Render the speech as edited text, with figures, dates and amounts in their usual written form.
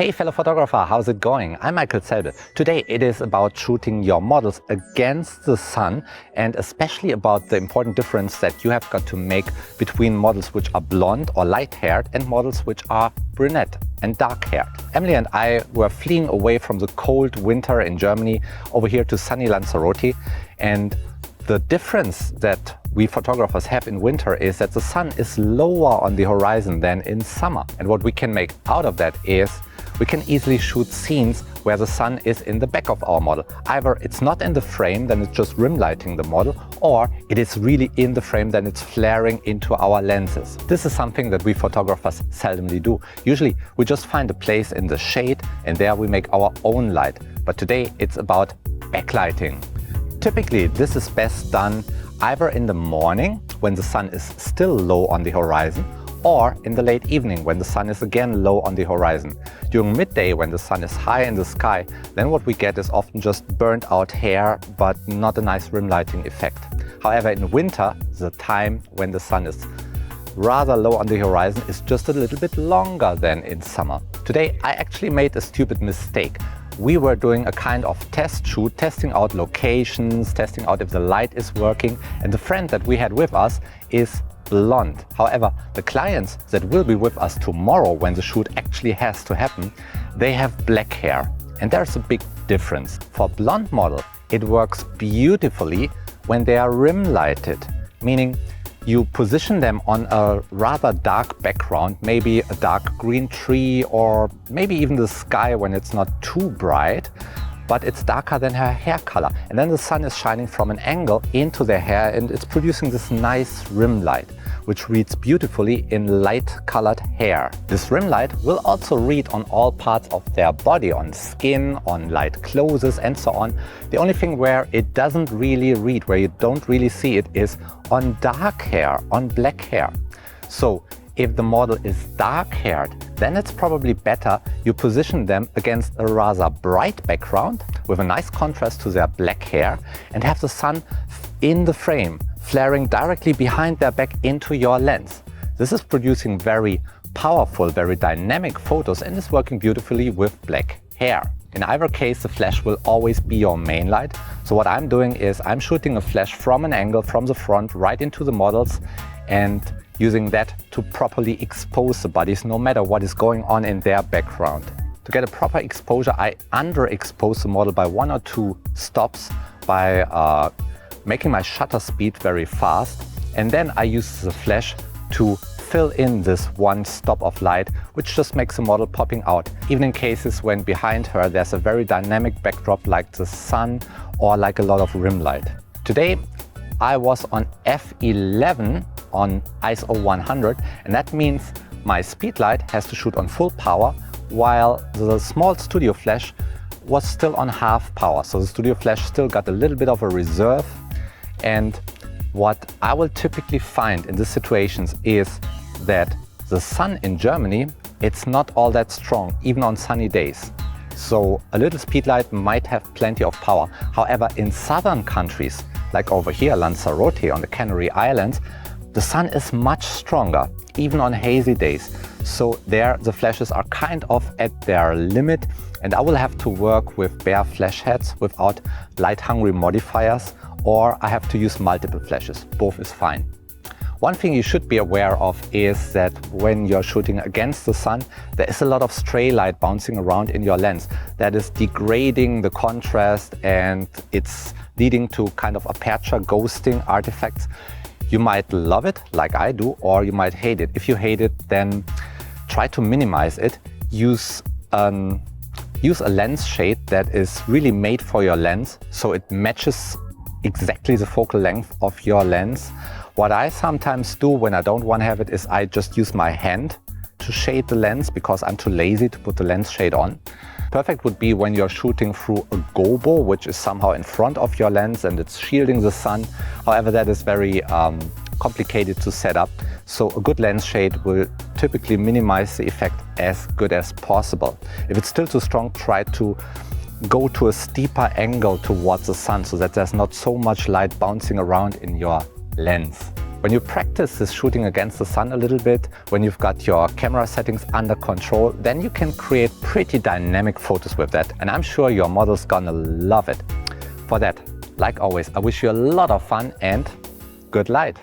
Hey fellow photographer, how's it going? I'm Michael Selbe. Today it is about shooting your models against the sun and especially about the important difference that you have got to make between models which are blonde or light-haired and models which are brunette and dark-haired. Emily and I were fleeing away from the cold winter in Germany over here to sunny Lanzarote, and the difference that we photographers have in winter is that the sun is lower on the horizon than in summer. And what we can make out of that is we can easily shoot scenes where the sun is in the back of our model. Either it's not in the frame, then it's just rim lighting the model, or it is really in the frame, then it's flaring into our lenses. This is something that we photographers seldomly do. Usually we just find a place in the shade and there we make our own light. But today it's about backlighting. Typically this is best done either in the morning when the sun is still low on the horizon, or in the late evening when the sun is again low on the horizon. During midday when the sun is high in the sky, then what we get is often just burnt out hair but not a nice rim lighting effect. However, in winter, the time when the sun is rather low on the horizon is just a little bit longer than in summer. Today I actually made a stupid mistake. We were doing a kind of test shoot, testing out locations, testing out if the light is working, and the friend that we had with us is blonde. However, the clients that will be with us tomorrow when the shoot actually has to happen, they have black hair. And there's a big difference. For blonde model, it works beautifully when they are rim lighted, meaning you position them on a rather dark background, maybe a dark green tree or maybe even the sky when it's not too bright, but it's darker than her hair color. And then the sun is shining from an angle into their hair and it's producing this nice rim light, which reads beautifully in light-colored hair. This rim light will also read on all parts of their body, on skin, on light clothes and so on. The only thing where it doesn't really read, where you don't really see it, is on dark hair, on black hair. So if the model is dark-haired, then it's probably better you position them against a rather bright background with a nice contrast to their black hair and have the sun in the frame, flaring directly behind their back into your lens. This is producing very powerful, very dynamic photos and is working beautifully with black hair. In either case, the flash will always be your main light. So what I'm doing is I'm shooting a flash from an angle from the front right into the models and using that to properly expose the bodies no matter what is going on in their background. To get a proper exposure, I underexpose the model by 1 or 2 stops by making my shutter speed very fast, and then I use the flash to fill in this one stop of light, which just makes the model popping out, even in cases when behind her there's a very dynamic backdrop like the sun or like a lot of rim light. Today I was on f11 on ISO 100, and that means my Speedlight has to shoot on full power while the small studio flash was still on half power. So the studio flash still got a little bit of a reserve. And what I will typically find in these situations is that the sun in Germany, it's not all that strong, even on sunny days. So a little Speedlight might have plenty of power. However, in southern countries, like over here, Lanzarote on the Canary Islands, the sun is much stronger, even on hazy days. So there the flashes are kind of at their limit, and I will have to work with bare flash heads without light-hungry modifiers, or I have to use multiple flashes. Both is fine. One thing you should be aware of is that when you're shooting against the sun, there is a lot of stray light bouncing around in your lens. That is degrading the contrast and it's leading to kind of aperture ghosting artifacts. You might love it, like I do, or you might hate it. If you hate it, then try to minimize it. Use a lens shade that is really made for your lens, so it matches exactly the focal length of your lens. What I sometimes do when I don't want to have it is I just use my hand to shade the lens because I'm too lazy to put the lens shade on. Perfect would be when you're shooting through a gobo, which is somehow in front of your lens and it's shielding the sun. However, that is very complicated to set up. So a good lens shade will typically minimize the effect as good as possible. If it's still too strong, try to go to a steeper angle towards the sun so that there's not so much light bouncing around in your lens. When you practice this shooting against the sun a little bit, when you've got your camera settings under control, then you can create pretty dynamic photos with that. And I'm sure your model's gonna love it. For that, like always, I wish you a lot of fun and good light.